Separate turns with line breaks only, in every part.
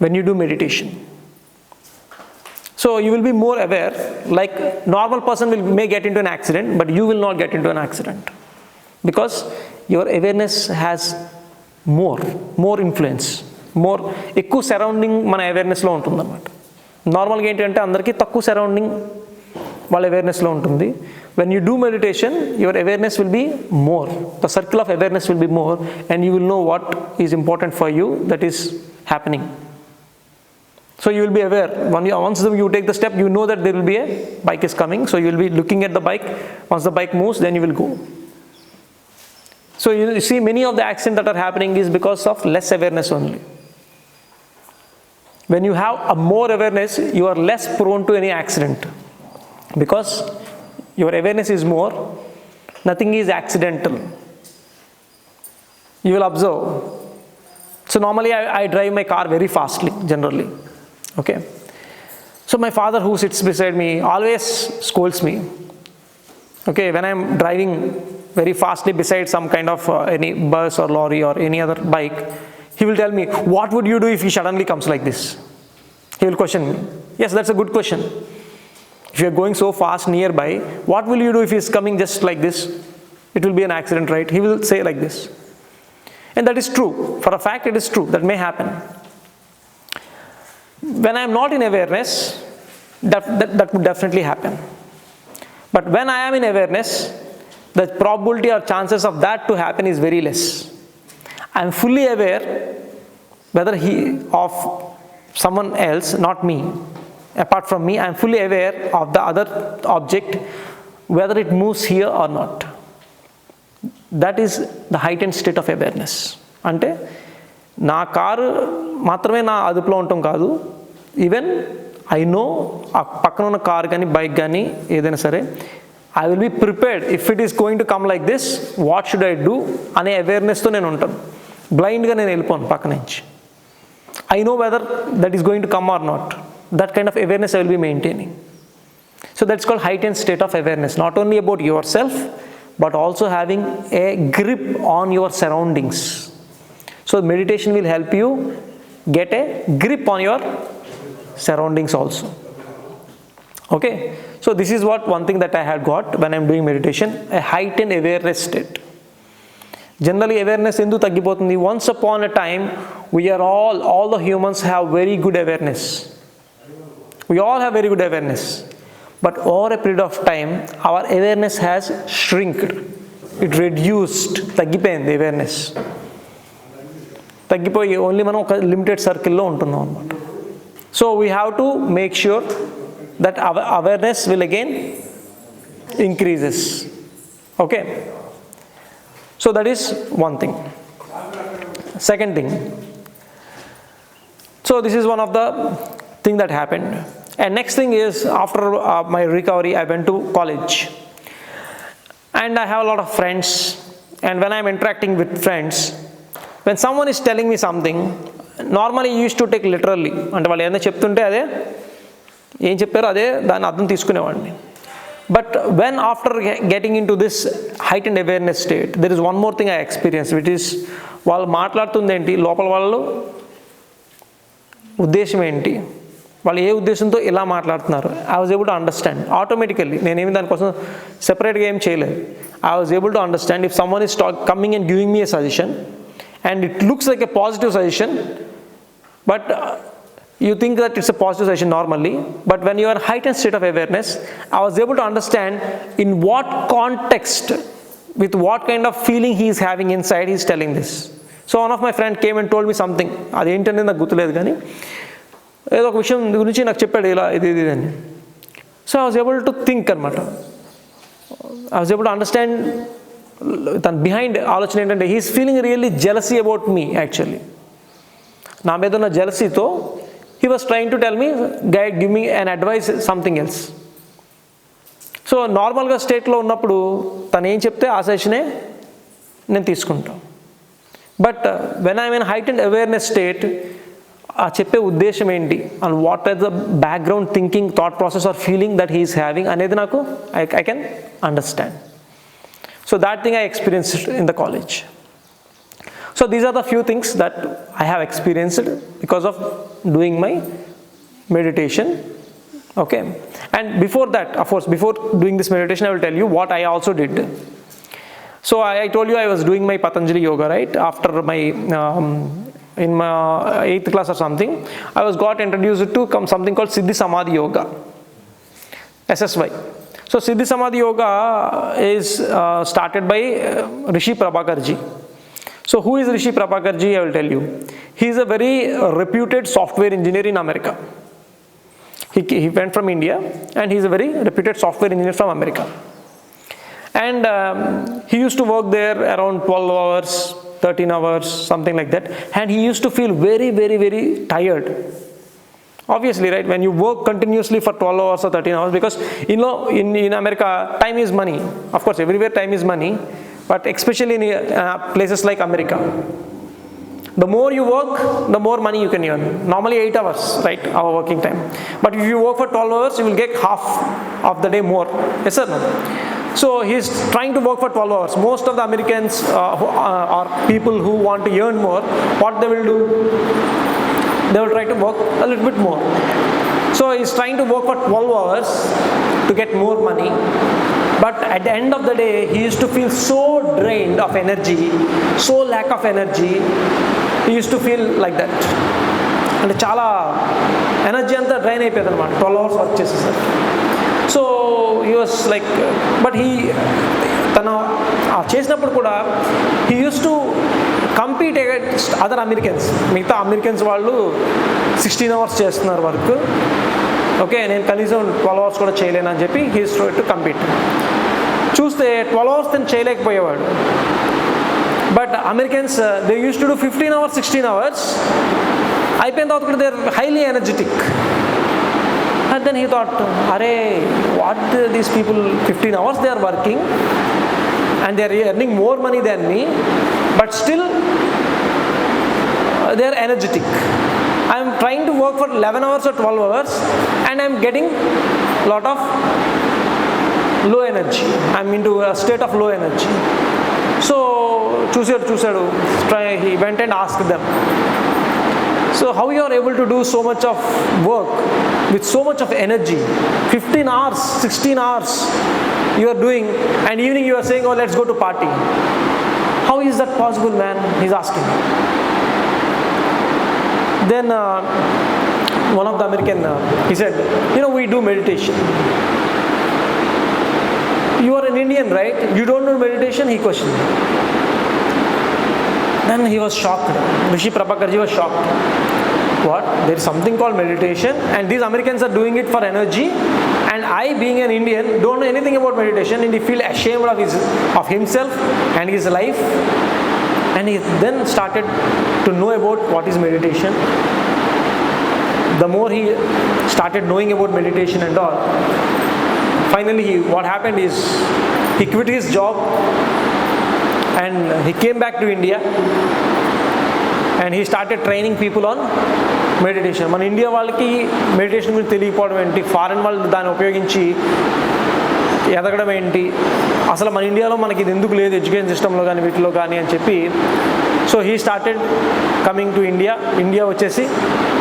when you do meditation. So you will be more aware, like normal person may get into an accident, but you will not get into an accident. Because your awareness has more influence, ఎక్కువ surrounding మన అవేర్నెస్లో ఉంటుంది అన్నమాట. నార్మల్గా ఏంటంటే అందరికీ తక్కువ surrounding వాళ్ళ అవేర్నెస్లో ఉంటుంది. When you do meditation, your awareness will be more. The circle of awareness will be more, and you will know what is important for you that is happening. So you will be aware. Once you take the step, you know that there will be a bike is coming. So you will be looking at the bike. Once the bike moves, then you will go. So you see many of the accidents that are happening is because of less awareness only. When you have a more awareness, you are less prone to any accident. Because your awareness is more, nothing is accidental. You will observe. So normally I drive my car very fastly, generally. Okay. So my father who sits beside me always scolds me. Okay, when I am driving very fastly beside some kind of any bus or lorry or any other bike, he will tell me, what would you do if he suddenly comes like this? He will question me. Yes, that's a good question. If you are going so fast nearby, what will you do if he is coming just like this? It will be an accident, right? He will say like this. And that is true. For a fact, it is true. That may happen. When I am not in awareness, that would definitely happen. But when I am in awareness, the probability or chances of that to happen is very less. I am fully aware whether of someone else, not me. Apart from me, I am fully aware of the other object, whether it moves here or not. That is the heightened state of awareness. అంటే నా car మాత్రమే నా అదుపులో ఉండటం కాదు, even I know ఆ పక్కన ఉన్న కారు కానీ బైక్ కానీ ఏదైనా సరే, I will be prepared if it is going to come like this, what should I do అనే అవేర్నెస్తో నేను ఉంటాను. బ్లైండ్గా నేను వెళ్ళిపోను పక్క నుంచి. I know whether that is going to come or not. That kind of awareness I will be maintaining. So that's called heightened state of awareness, not only about yourself, but also having a grip on your surroundings. So meditation will help you get a grip on your surroundings also. Okay, so this is one thing that I had got when I'm doing meditation, a heightened awareness state. Generally awareness endu taggipotundi. Once upon a time, we are all the humans have very good awareness. We all have very good awareness. But over a period of time, our awareness has shrinked. It reduced. తగ్గిపోయింది awareness. తగ్గిపోయి only మనం ఒక limited సర్కిల్లో ఉంటున్నాం అన్నమాట. So we have to make sure that awareness will again increases. Okay, so that is one thing. Second thing, so this is one of the thing that happened. And next thing is, after my recovery, I went to college, and I have a lot of friends, and when I am interacting with friends, when someone is telling me something, normally you used to take literally, అంటే వాళ్ళు ఏదైనా చెప్తుంటే అదే ఏం చెప్పారో అదే దాన్ని అర్థం తీసుకునేవాడిని. But when after getting into this heightened awareness state, there is one more thing I experienced, which is వాళ్ళు మాట్లాడుతుంది ఏంటి, లోపల వాళ్ళు ఉద్దేశం ఏంటి, వాళ్ళు ఏ ఉద్దేశంతో ఇలా మాట్లాడుతున్నారు. I was able to understand automatically. నేనేమి దానికోసం సెపరేట్గా ఏం చేయలేదు. I was able to understand if someone is coming and giving me A suggestion and it looks like a positive suggestion, but you think that it's a positive suggestion normally, but when you are in heightened state of awareness, I was able to understand in what context, with what kind of feeling he is having inside, he is telling this. So one of my friend came and told me something, అది ఏంటనేది నాకు గుర్తులేదు కానీ ఏదో ఒక విషయం గురించి నాకు చెప్పాడు ఇలా ఇది అని. So I was able to think అనమాట. I was able to understand తన బిహైండ్ ఆలోచన ఏంటంటే he is feeling really jealousy about me. Actually నా మీద ఉన్న జెలసీతో he was trying to tell me, guide, give me an advice, something else. So నార్మల్గా స్టేట్లో ఉన్నప్పుడు తను ఏం చెప్తే ఆ సెషనే నేను తీసుకుంటాను. But when I mean heightened awareness state, ఆ చెప్పే ఉద్దేశం ఏంటి and what are the background thinking, thought process or feeling that he is having అనేది నాకు I can understand. So that thing I experienced in the college. So these are the few things that I have experienced because of doing my meditation. Okay, and before that, of course, before doing this meditation, I will tell you what I also did. So I told you I was doing my Patanjali yoga, right? After my in my 8th class or something, I was got introduced to something called Siddhi Samadhi Yoga, SSY. So Siddhi Samadhi Yoga is started by Rishi Prabhakarji. So who is Rishi Prabhakarji? I will tell you. He is a very reputed software engineer in America. He went from India, and he is a very reputed software engineer from America. And he used to work there around 12 hours, 13 hours, something like that. And he used to feel very, very, very tired. Obviously, right, when you work continuously for 12 hours or 13 hours, because in America, time is money. Of course, everywhere time is money, but especially in places like America. The more you work, the more money you can earn. Normally 8 hours, right, our working time. But if you work for 12 hours, you will get half of the day more. Yes or no? So he's trying to work for 12 hours. Most of the Americans are people who want to earn more. What they will do? They will try to work a little bit more. So he's trying to work for 12 hours to get more money. But at the end of the day, he used to feel so drained of energy, so lack of energy. He used to feel like that. And chala energy anta drain అయిపోయేది అన్నమాట 12 hours work చేసేసారు. So he was like, but he తన చేసినప్పుడు కూడా he used to compete against other Americans. మిగతా Americans వాళ్ళు 16 hours చేస్తున్నారు work. Okay, నేను కనీసం 12 hours కూడా చేయలేను అని చెప్పి he used to compete. చూస్తే 12 hours తను చేయలేకపోయేవాడు. But Americans they use to do 15 hours, 16 hours. అయిపోయిన తర్వాత కూడా they are highly energetic. And then he thought, arey, what these people 15 hours they are working and they are earning more money than me, but still they are energetic. I am trying to work for 11 hours or 12 hours and I am getting lot of low energy. I am into a state of low energy. So చూసాడు he went and asked them, so how you are able to do so much of work with so much of energy? 15 hours, 16 hours you are doing, and evening you are saying, oh, let's go to party. How is that possible, man? He's asking. Then one of the American, he said, we do meditation. You are an Indian, right? You don't know meditation? He questioned. Then he was shocked. Rishi Prabhakarji was shocked. What? There is something called meditation, and these Americans are doing it for energy, and I, being an Indian, don't know anything about meditation, and he feel ashamed of himself and his life. And he then started to know about what is meditation. The more he started knowing about meditation and all, finally what happened is he quit his job and he came back to India and he started training people on meditation. మన India వాళ్ళకి meditation గురించి తెలియకపోవడం ఏంటి, foreign వాళ్ళు దాన్ని ఉపయోగించి ఎదగడం ఏంటి, అసలు మన ఇండియాలో మనకి ఇది ఎందుకు లేదు ఎడ్యుకేషన్ సిస్టంలో కానీ వీటిలో కానీ అని చెప్పి, so he started coming to India వచ్చేసి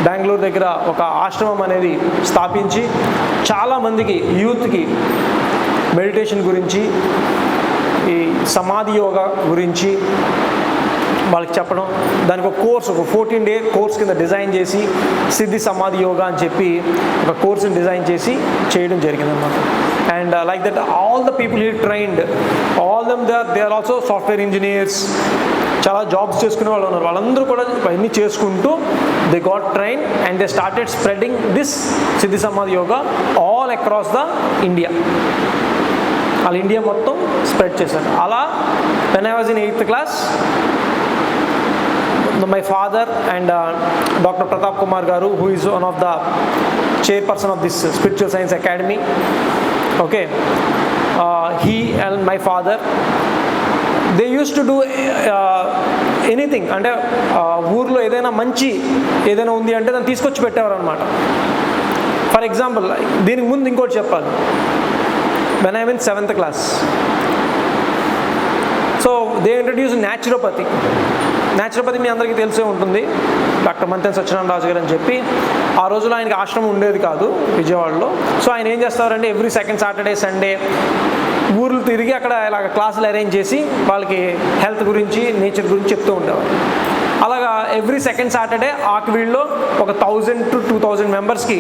బెంగళూరు దగ్గర ఒక ఆశ్రమం అనేది స్థాపించి చాలామందికి యూత్కి మెడిటేషన్ గురించి, ఈ సమాధి యోగా గురించి వాళ్ళకి చెప్పడం, దానికి ఒక కోర్స్, ఒక 14-day కోర్స్ కింద డిజైన్ చేసి సిద్ధి సమాధి యోగా అని చెప్పి ఒక కోర్సుని డిజైన్ చేసి చేయడం జరిగిందన్నమాట. And like that all the people he trained, all them they are also software engineers, చాలా జాబ్స్ చేసుకునే వాళ్ళు ఉన్నారు. వాళ్ళందరూ కూడా ఇవన్నీ చేసుకుంటూ they got train and they started spreading this Siddhi Samadhi Yoga all across the India. వాళ్ళు ఇండియా మొత్తం స్ప్రెడ్ చేశారు. అలా when I was in 8th class, my father and Dr. Pratap Kumar Garu, who is one of the chairperson of this Spiritual Science Academy, okay, he and my father, they used to do anything. అంటే ఊర్లో ఏదైనా మంచి ఏదైనా ఉంది అంటే దాన్ని తీసుకొచ్చి పెట్టేవారు అనమాట. ఫర్ ఎగ్జాంపుల్, దీనికి ముందు ఇంకోటి చెప్పాలి. when I am in 7th class, so they introduced naturopathy. Naturopathy మీ అందరికీ తెలిసే ఉంటుంది, డాక్టర్ మంతెన సత్యనారాయణ రాజు గారు అని చెప్పి. ఆ రోజులో ఆయనకి ఆశ్రమం ఉండేది కాదు విజయవాడలో. సో ఆయన ఏం చేస్తారంటే ఎవ్రీ సెకండ్ సాటర్డే సండే ఊర్లు తిరిగి అక్కడ ఇలాగ క్లాసులు అరేంజ్ చేసి వాళ్ళకి హెల్త్ గురించి నేచర్ గురించి చెప్తూ ఉండేవారు. అలాగా ఎవ్రీ సెకండ్ సాటర్డే ఆక్వీడ్లో ఒక 1000 to 2000 మెంబర్స్కి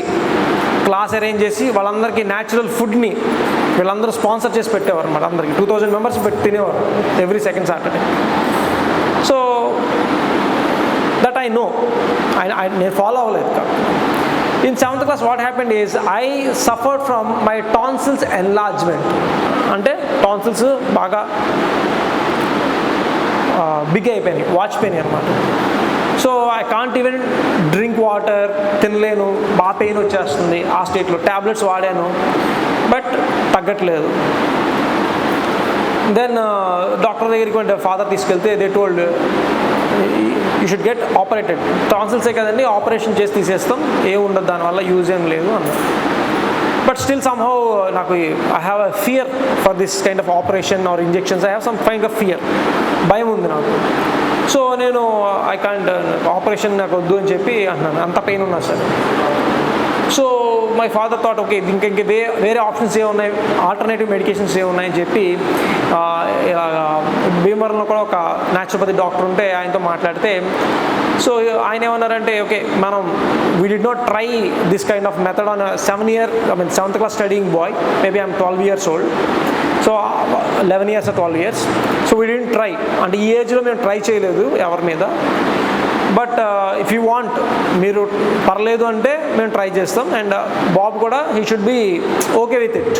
క్లాస్ అరేంజ్ చేసి వాళ్ళందరికీ న్యాచురల్ ఫుడ్ని వీళ్ళందరూ స్పాన్సర్ చేసి పెట్టేవారు అన్నమాట. అందరికీ 2000 మెంబర్స్ పెట్టి తినేవారు every second Saturday. So that I know, నేను ఫాలో అవ్వలేదు కాదు. In 7th class what happened is I suffered from my tonsils enlargement. అంటే టాన్సిల్స్ బాగా బిగ్ అయిపోయినాయి, వాచిపోయినాయి అన్నమాట. So I can't even drink water, తినలేను, బాగా పెయిన్ వచ్చేస్తుంది. ఆ స్టేట్లో ట్యాబ్లెట్స్ వాడాను, బట్ తగ్గట్లేదు. దెన్ డాక్టర్ దగ్గరికి ఫాదర్ తీసుకెళ్తే they told you should get operated. టాన్సిల్సే కదండి, ఆపరేషన్ చేసి తీసేస్తాం, ఏం ఉండదు, దానివల్ల యూజ్ ఏం లేదు అన్నారు. బట్ స్టిల్ సమ్హౌ నాకు I have a fear for this kind of operation or injections. I have some kind of fear, భయం ఉంది నాకు. సో నేను ఐ కాంట్, ఆపరేషన్ నాకు వద్దు అని చెప్పి అన్నాను, అంత పెయిన్ ఉన్నా సరే. So my father thought okay ఇంక వేరే ఆప్షన్స్ ఏమున్నాయి, ఆల్టర్నేటివ్ మెడికేషన్స్ ఏమున్నాయని చెప్పి భీమవరంలో కూడా ఒక న్యాచురోపతి డాక్టర్ ఉంటే ఆయనతో మాట్లాడితే, సో ఆయన ఏమన్నారంటే ఓకే మనం we did not try this kind of method on 7th class studying boy, maybe I'm 12 years old. So 11 years or 12 years. So we didn't try, అంటే ఈ ఏజ్లో మేము ట్రై చేయలేదు ఎవరి మీద. బట్ ఇఫ్ యూ వాంట్, మీరు పర్లేదు అంటే మేము ట్రై చేస్తాం. అండ్ బాబు కూడా he should be okay with it,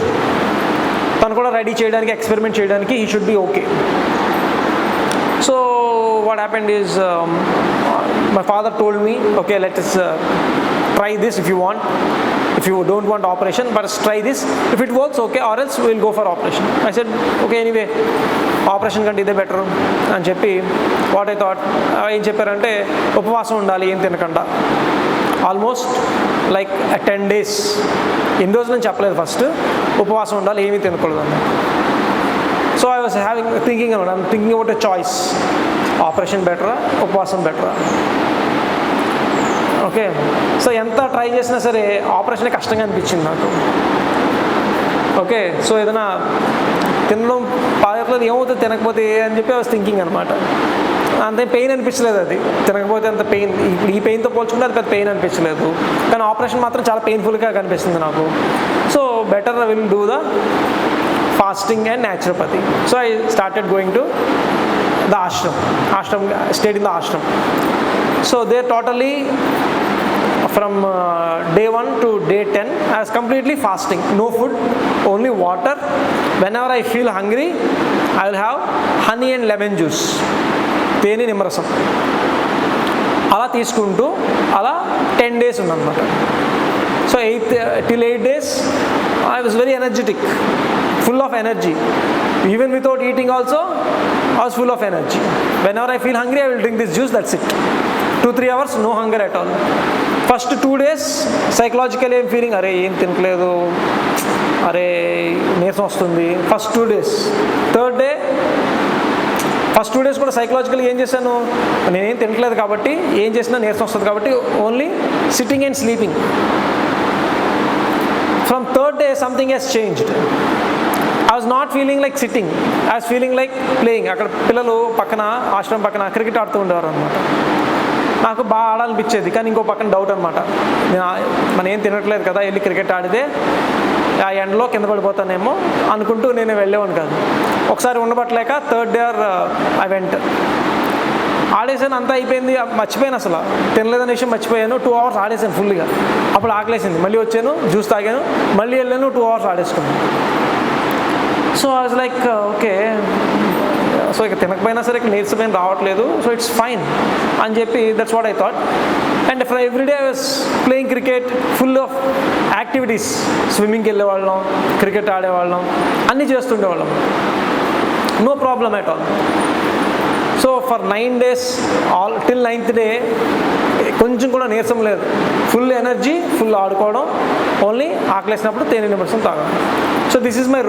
తను కూడా రెడీ చేయడానికి, ఎక్స్పెరిమెంట్ చేయడానికి he should be okay. So what happened is my father told me okay let us try this if you want, if you don't want operation, but try this, if it works okay, or else we'll go for operation. I said okay anyway, operation కంటే ఇదే better అని చెప్పి what I thought, ఏం చెప్పారంటే ఉపవాసం ఉండాలి ఏం తినకుండా, ఆల్మోస్ట్ లైక్ 10 days. ఎన్ని రోజులు అని చెప్పలేదు, ఫస్ట్ ఉపవాసం ఉండాలి ఏమీ తినకూడదు అన్న. So I was thinking about a choice, operation బెటరా ఉపవాసం బెటరా. ఓకే, సో ఎంత ట్రై చేసినా సరే ఆపరేషన్ కష్టంగా అనిపించింది నాకు. ఓకే, సో ఏదైనా తినడం పాదట్లేదు, ఏమవుతుంది తినకపోతే అని చెప్పి ఐ వాస్ థింకింగ్ అనమాట. అంతే పెయిన్ అనిపించలేదు, అది తినకపోతే అంత పెయిన్, ఇప్పుడు ఈ పెయిన్తో పోల్చుకుంటే అది పెద్ద పెయిన్ అనిపించలేదు, కానీ ఆపరేషన్ మాత్రం చాలా పెయిన్ఫుల్గా కనిపిస్తుంది నాకు. So better I will do the fasting and naturopathy. So I started going to the ashram, stayed in the ashram. So there totally from day 1 to day 10 I was completely fasting, no food, only water. Whenever I feel hungry I will have honey and lemon juice, తేనె నిమ్మరసం అలా తీసుకుంటూ అలా 10 days ఉందన్నమాట. So 8 days I was very energetic, full of energy. Even without eating also I was full of energy. Whenever I feel hungry I will drink this juice, that's it. 2-3 hours no hunger at all. First 2 days psychologically I'm feeling అరే ఏం తినట్లేదు, అరే నీరసం వస్తుంది. First 2 days. Third day first 2 days కూడా సైకలాజికల్గా ఏం చేశాను, నేనేం తినట్లేదు కాబట్టి ఏం చేసినా నీరసం వస్తుంది కాబట్టి only sitting and sleeping. From third day something has changed. I was not feeling like sitting, I was feeling like playing. అక్కడ పిల్లలు పక్కన ఆశ్రమం పక్కన క్రికెట్ ఆడుతూ ఉండేవారు అనమాట. నాకు బాగా ఆడాలనిపించేది, కానీ ఇంకో పక్కన డౌట్ అనమాట, మనం ఏం తినట్లేదు కదా, వెళ్ళి క్రికెట్ ఆడితే ఆ ఎండలో కింద పడిపోతానేమో అనుకుంటూ నేను వెళ్ళేవాడిని కాదు. ఒకసారి ఉండబట్టలేక థర్డ్ డే ఐ వెంట్, ఆడేసాను, అంతా అయిపోయింది, మర్చిపోయాను, అసలు తినలేదనే విషయం మర్చిపోయాను. 2 hours ఆడేసాను ఫుల్గా. అప్పుడు ఆకలేసింది, మళ్ళీ వచ్చాను, జ్యూస్ తాగాను, మళ్ళీ వెళ్ళాను, 2 hours ఆడేసుకున్నాను. So I was like okay, so ఇక తినకపోయినా సరే ఇక నీరసమేం రావట్లేదు, సో ఇట్స్ ఫైన్ అని చెప్పి that's what I thought. And for everyday I was playing cricket, full of activities, స్విమ్మింగ్కి వెళ్ళేవాళ్ళం, క్రికెట్ ఆడేవాళ్ళం, అన్నీ చేస్తుండేవాళ్ళం, no problem at all. So for 9 days till 9th day కొంచెం కూడా నీరసం లేదు, ఫుల్ ఎనర్జీ, ఫుల్ ఆడుకోవడం, ఓన్లీ ఆకలేసినప్పుడు తేనె నిమ్మరసం తాగడం. So this is my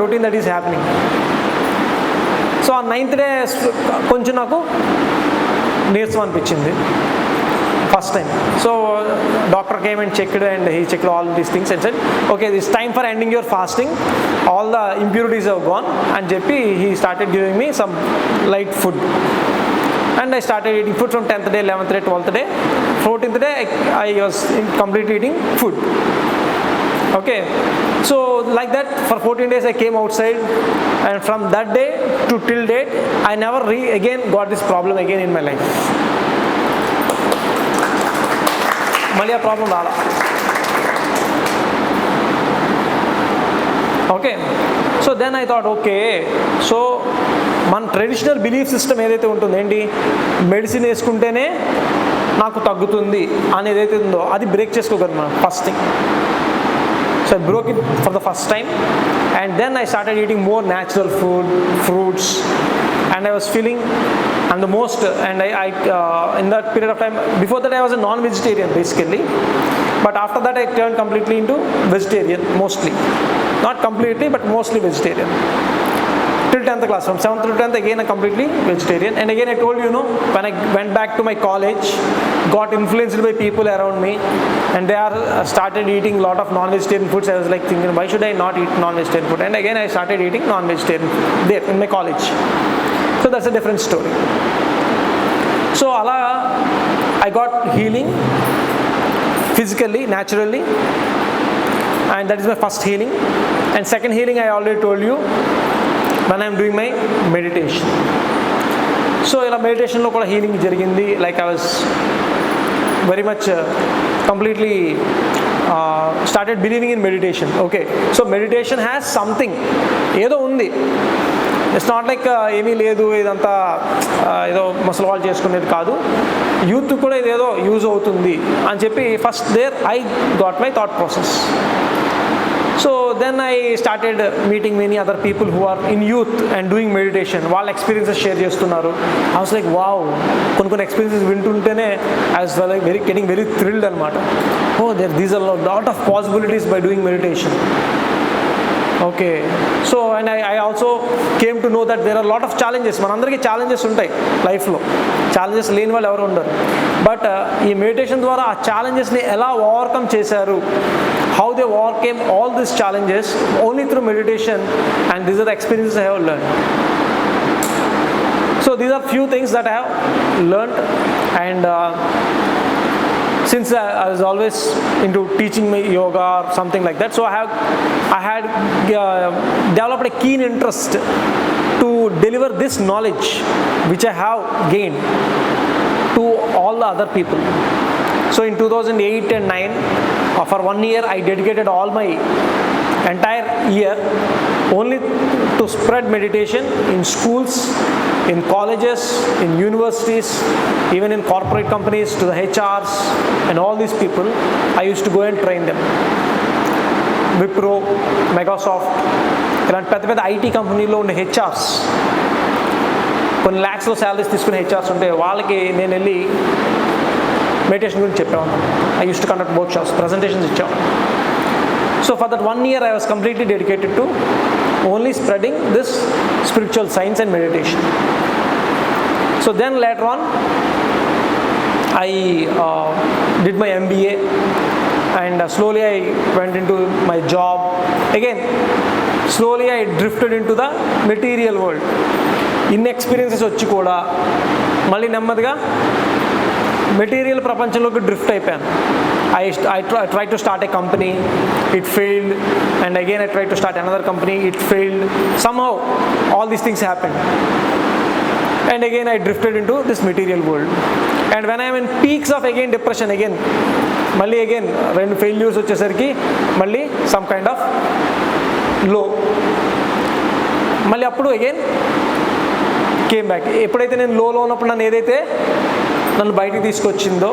routine that is happening. So ఆ 9th day కొంచెం నాకు నీరసం అనిపించింది first time. So doctor came and checked and he checked all these things and said okay this time for ending your fasting, all the impurities have gone అని చెప్పి he started giving me some light food. And I started eating food from 10th day, 11th day, 12th day. 14th day, I was completely eating food. Okay, so like that for 14 days I came outside, and from that day to till date, I never again got this problem again in my life. Mali problem rala. Okay, so then I thought okay, so మన traditional belief system ఏదైతే ఉంటుందో ఏంటి, medicine వేసుకుంటేనే నాకు తగ్గుతుంది అని ఏదైతే ఉందో అది బ్రేక్ చేసుకోగలను మనం first thing. So I broke it for the first time and then I started eating more natural food, fruits, and I was feeling and the most and I in that period of time, before that I was a non-vegetarian basically, but after that I turned completely into vegetarian, mostly, not completely but mostly vegetarian till 10th class. From 7th to 10th again I completely vegetarian, and again I told you, when I went back to my college, got influenced by people around me and they are started eating lot of non-vegetarian foods. I was like thinking, why should I not eat non-vegetarian food? And again I started eating non-vegetarian food there in my college. So that's a different story. So ala I got healing physically, naturally, and that is my first healing. And second healing I already told you, when I am doing my meditation. So ila meditation lo kuda healing jarigindi, like I was very much completely started believing in meditation. Okay, so meditation has something, ఏదో ఉంది, it's not like ఏమీ లేదు ఇదంతా ఏదో ముసలి వాళ్ళు చేసుకునేది కాదు, యూత్ కూడా ఇదేదో యూజ్ అవుతుంది అని చెప్పి first there I got my thought process. So then I started meeting many other people who are in youth and doing meditation. వాళ్ళ ఎక్స్పీరియన్సెస్ షేర్ చేస్తున్నారు. ఐ వాస్ లైక్ వావ్, కొన్ని ఎక్స్పీరియన్సెస్ వింటుంటేనే I was getting very thrilled అనమాట. Oh these are lot of possibilities by doing meditation. Okay, so and I also came to know that there are lot of challenges. మనందరికీ challenges ఉంటాయి లైఫ్లో, challenges లేని వాళ్ళు ఎవరు ఉండరు. But ఈ meditation ద్వారా ఆ ఛాలెంజెస్ని ఎలా ఓవర్కమ్ చేశారు, how they overcame all these challenges only through meditation, and these are the experiences I have learned. So these are few things that I have learned, and since I was always into teaching my yoga or something like that, so I had developed a keen interest to deliver this knowledge which I have gained to all the other people. So in 2008 and 9, for 1 year I dedicated all my entire year only to spread meditation in schools, in colleges, in universities, even in corporate companies, to the HRs and all these people. I used to go and train them. Wipro, Microsoft, ఇలాంటి పెద్ద పెద్ద IT కంపెనీలో ఉండే HRs, కొన్ని ల్యాక్స్లో salaries తీసుకునే HRs ఉంటే వాళ్ళకి నేను వెళ్ళి మెడిటేషన్ గురించి చెప్పేవాను. I used to conduct workshops, presentations ఇచ్చాను. So for that 1 year I was completely dedicated to only spreading this spiritual science and meditation. So then later on I did my MBA, and slowly I went into my job. Again slowly I drifted into the material world. ఇన్ని experiences వచ్చి కూడా మళ్ళీ నెమ్మదిగా material ప్రపంచంలోకి drift అయిపోయాను. I tried to start a company, it failed, and again I tried to start another company, it failed. Somehow all these things happened, and again I drifted into this material world. And when I am in peaks of again depression, again మళ్ళీ again రెండు failures వచ్చేసరికి మళ్ళీ some kind of low, మళ్ళీ అప్పుడు again came back. ఎప్పుడైతే నేను లోలో ఉన్నప్పుడు నన్ను ఏదైతే నన్ను బయటికి తీసుకొచ్చిందో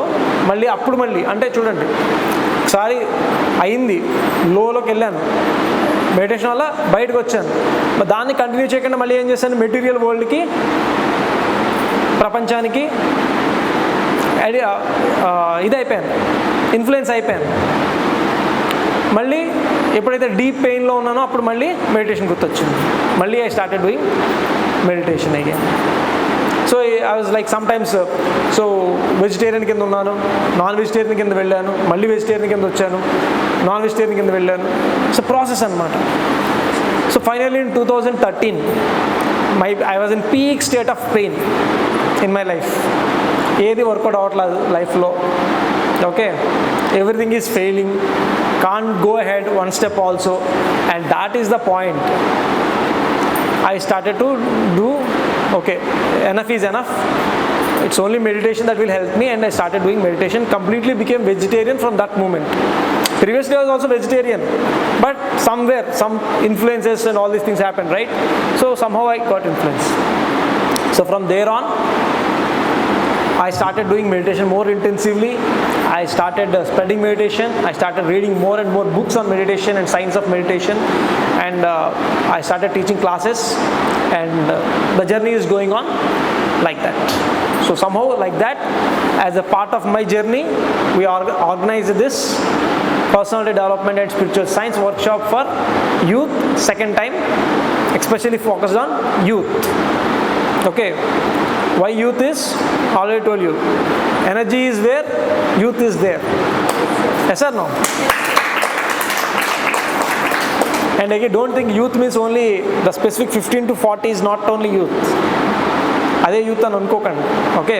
మళ్ళీ అప్పుడు మళ్ళీ అంటే చూడండి, ఒకసారి అయింది, లోలోకి వెళ్ళాను, మెడిటేషన్ వల్ల బయటకు వచ్చాను, దాన్ని కంటిన్యూ చేయకుండా మళ్ళీ ఏం చేశాను, మెటీరియల్ వరల్డ్కి, ప్రపంచానికి ఇది అయిపోయాను, ఇన్ఫ్లుయెన్స్ అయిపోయాను. మళ్ళీ ఎప్పుడైతే డీప్ పెయిన్లో ఉన్నానో అప్పుడు మళ్ళీ మెడిటేషన్ గుర్తొచ్చింది, మళ్ళీ I started doing meditation again. So I was like some times so vegetarian కింద ఉన్నాను, నాన్ వెజిటేరియన్ కింద వెళ్ళాను, మళ్ళీ వెజిటేరియన్ కింద వచ్చాను, నాన్ వెజిటేరియన్ కింద వెళ్ళాను. సో ప్రాసెస్ అనమాట. So finally in 2013 I was in peak state of pain in my life. ఏది వర్కౌట్ అవ్వట్లేదు లైఫ్లో. Okay, everything is failing, can't go ahead one step also. And that is the point. I started to do, okay, enough is enough. It's only meditation that will help me, and I started doing meditation. Completely became vegetarian from that moment. Previously I was also vegetarian, but somewhere, some influences and all these things happened, right? So somehow I got influenced. So from there on, I started doing meditation more intensively. I started studying meditation. I started reading more and more books on meditation and science of meditation, and I started teaching classes, and the journey is going on like that. So somehow like that, as a part of my journey, we organized this personality development and spiritual science workshop for youth, second time, especially focused on youth. Okay, why youth is, already told you, energy is where youth is there. Yes or no? And again, don't think youth means only the specific 15 to 40 is not only youth. అదే youth అని అనుకోకండి. Okay,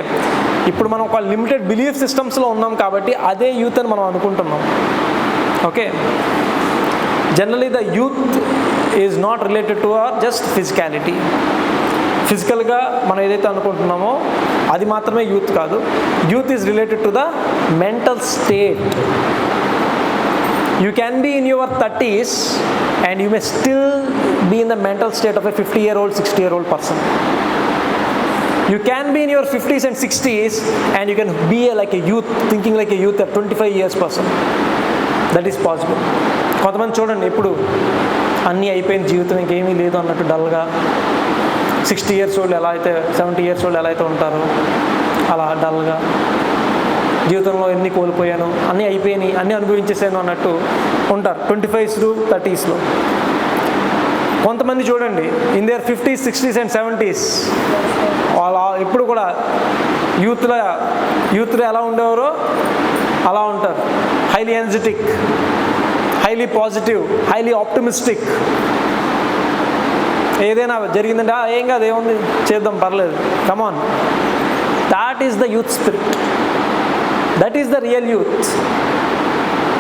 ఇప్పుడు మనం ఒక limited belief సిస్టమ్స్లో ఉన్నాం కాబట్టి అదే యూత్ అని మనం అనుకుంటున్నాం. Okay, generally the youth is not related to our just physicality. ఫిజికల్గా మనం ఏదైతే అనుకుంటున్నామో అది మాత్రమే యూత్ కాదు. Youth is related to the mental state. You can be in your 30s and you may still be in the mental state of a 50-year-old, 60-year-old person. You can be in your 50s and 60s and you can be like a youth, thinking like a youth, a 25 years person. That is possible. కొంతమంది చూడండి, ఎప్పుడు అన్నీ అయిపోయిన జీవితం ఇంకేమీ లేదు అన్నట్టు డల్గా, 60 years old ఎలా అయితే 70 years old ఎలా అయితే ఉంటారో అలా డల్గా, జీవితంలో ఎన్ని కోల్పోయాను, అన్నీ అయిపోయినాయి, అన్నీ అనుభవించేసాను అన్నట్టు ఉంటారు 25s to 30sలో. కొంతమంది చూడండి in there 50s, 60s and 70s అలా ఇప్పుడు కూడా యూత్లో ఎలా ఉండేవారో అలా ఉంటారు. Highly energetic, highly positive, highly optimistic. ఏదైనా జరిగిందంటే ఏం కాదు, ఏముంది చేద్దాం, పర్లేదు, come on. That is the youth spirit. That is the real youth,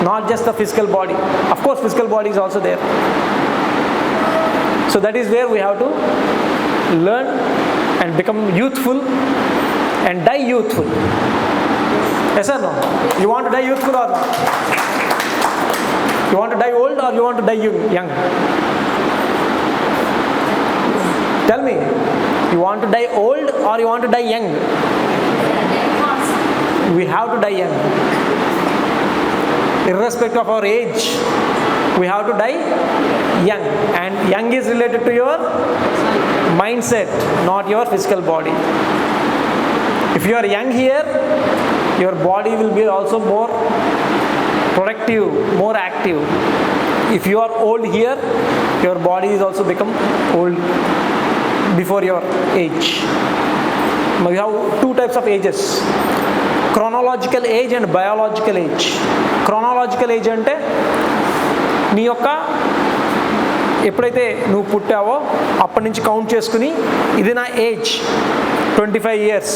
not just the physical body. Of course, physical body is also there. So that is where we have to learn and become youthful and die youthful. Yes or no? You want to die youthful or not? You want to die old or you want to die young? Tell me, you want to die old or you want to die young? We have to die young. Irrespective of our age, we have to die young. And young is related to your mindset, not your physical body. If you are young here, your body will be also more productive, more active. If you are old here, your body is also become old before your age. We have two types of ages: chronological age and biological age. Chronological age అంటే నీ యొక్క ఎప్పుడైతే నువ్వు పుట్టావో అప్పటి నుంచి count చేసుకుని ఇది నా ఏజ్ 25 years,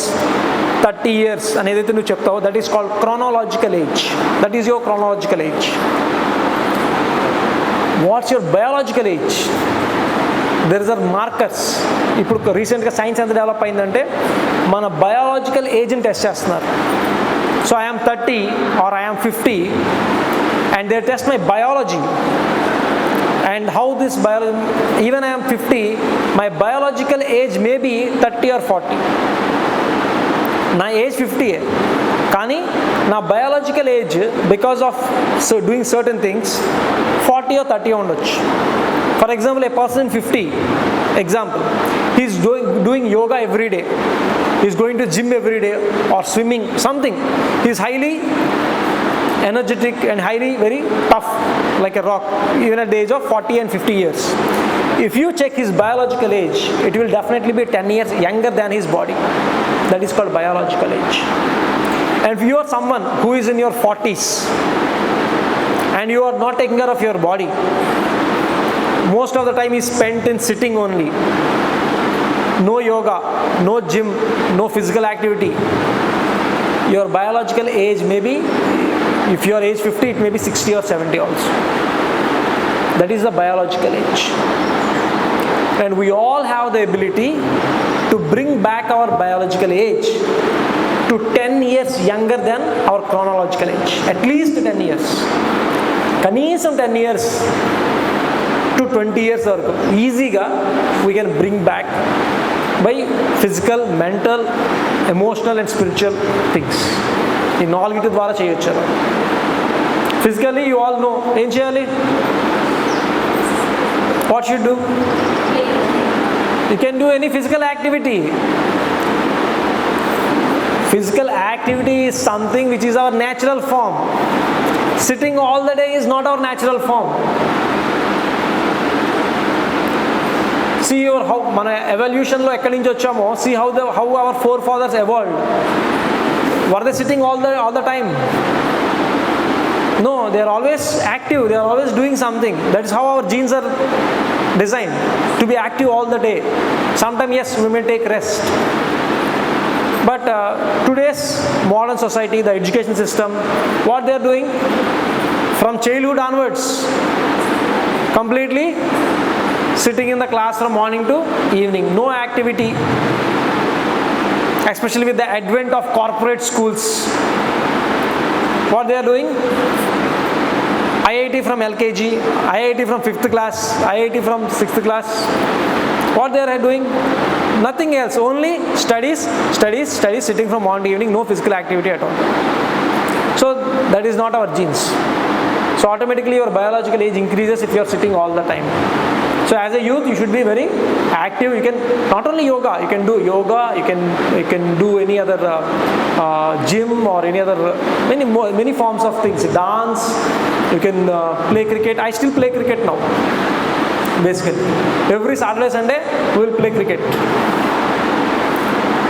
30 years అని ఏదైతే నువ్వు చెప్తావో that is called chronological age. That is your chronological age. What's your biological age? There is are markers. ఇప్పుడు రీసెంట్గా సైన్స్ ఎంత డెవలప్ అయిందంటే మన బయాలజికల్ ఏజ్ని టెస్ట్ చేస్తున్నారు. So I am 30 or I am 50 and they test my biology. And how this biology, even I am 50, my biological age may be 30 or 40. నా age 50, కానీ నా biological age because of doing certain things 40 or 30 ఉండొచ్చు. For example, a person 50, example, he is doing yoga every day, he is going to gym every day or swimming, something. He is highly energetic and highly very tough like a rock, even at the age of 40 and 50 years. If you check his biological age, it will definitely be 10 years younger than his body. That is called biological age. And if you are someone who is in your 40s and you are not taking care of your body, most of the time is spent in sitting only. No yoga, no gym, no physical activity. Your biological age may be, if you are age 50, it may be 60 or 70 also. That is the biological age. And we all have the ability to bring back our biological age to 10 years younger than our chronological age. At least 10 years. Kaneesam 10 years to 20 years వరకు ఈజీగా we can bring back by physical, mental, emotional and spiritual things. ఈ నాలుగిటి ద్వారా చేయొచ్చు. Physically you all know ఏం చేయాలి? What should do? You can do any physical activity. Physical activity is something which is our natural form. Sitting all the day is not our natural form. See your how మన evolution లో ఎక్కడి నుంచి వచ్చామో, see how our forefathers evolved. Were they sitting all the time? No, they are always active, they are always doing something. That is how our genes are designed, to be active all the day. Sometimes yes, we may take rest. But today's modern society, the education system, what they are doing from childhood onwards, completely sitting in the class from morning to evening, no activity. Especially with the advent of corporate schools, what they are doing? IIT from LKG, IIT from 5th class, IIT from 6th class. What they are doing? Nothing else, only studies, sitting from morning to evening, no physical activity at all. So that is not our genes. So automatically your biological age increases if you are sitting all the time. So as a youth, you should be very active. You can not only yoga, you can do yoga, you can do any other gym or any other many forms of things. Dance, you can play cricket. I still play cricket now. Basically, every Saturday, Sunday, we will play cricket.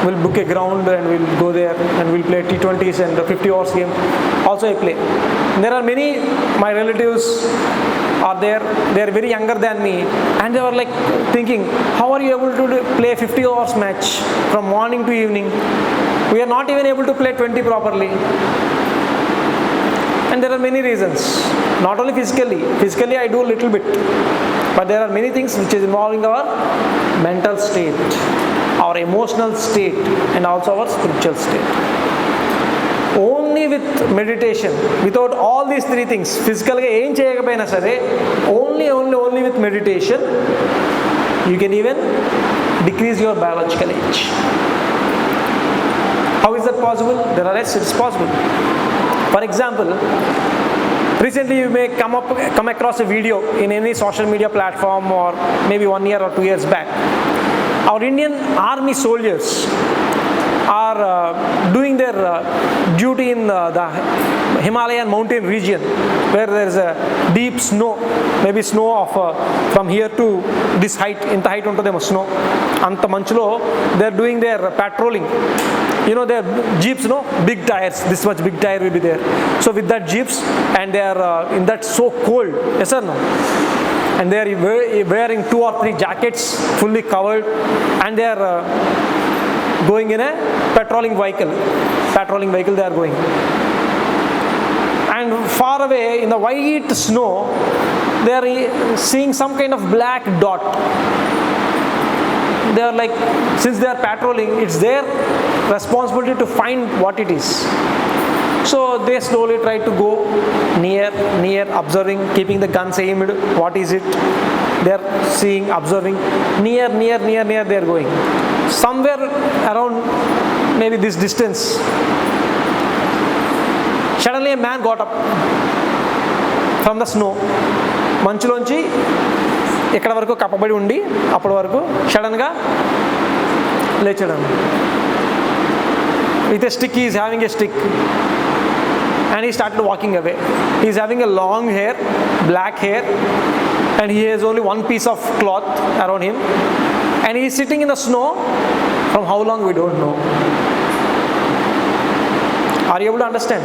We'll book a ground and we'll go there and we'll play T20s and 50 hours game. Also I play. There are many, my relatives are there, they are very younger than me, and they were like thinking, how are you able to play 50 hours match from morning to evening? We are not even able to play 20 properly. And there are many reasons, not only physically I do a little bit, but there are many things which is involving our mental state, our emotional state and also our spiritual state. Only with meditation, without all these three things, physical ga em cheyakapoyina sare, only with meditation you can even decrease your biological age. How is that possible? There are ways it is possible. For example, recently you may come across a video in any social media platform or maybe 1 year or 2 years back. Our Indian army soldiers are doing their duty in the Himalayan mountain region where there is a deep snow, maybe snow of from here to this height, inta height untademo snow, anta manchulo they are doing their patrolling. You know, their jeeps, no, big tires, this much big tire will be there. So with that jeeps, and they are in that so cold, yes or no? And they are wearing 2 or 3 jackets, fully covered, and they are going in a patrolling vehicle they are going. And far away in the white snow, they are seeing some kind of black dot. They are like, since they are patrolling, it's their responsibility to find what it is. So they slowly try to go near, observing, keeping the guns aimed. What is it? They are seeing, observing. Near they are going. Somewhere around maybe this distance, suddenly a man got up from the snow. మంచులోంచి ఎక్కడ వరకు కప్పబడి ఉండి అప్పటి వరకు సడన్గా లేచాడు. With a stick, he is having a stick, and he started walking away. He is having a long hair, black hair, and he has only one piece of cloth around him, and he is sitting in the snow from how long we don't know. Are you able to understand?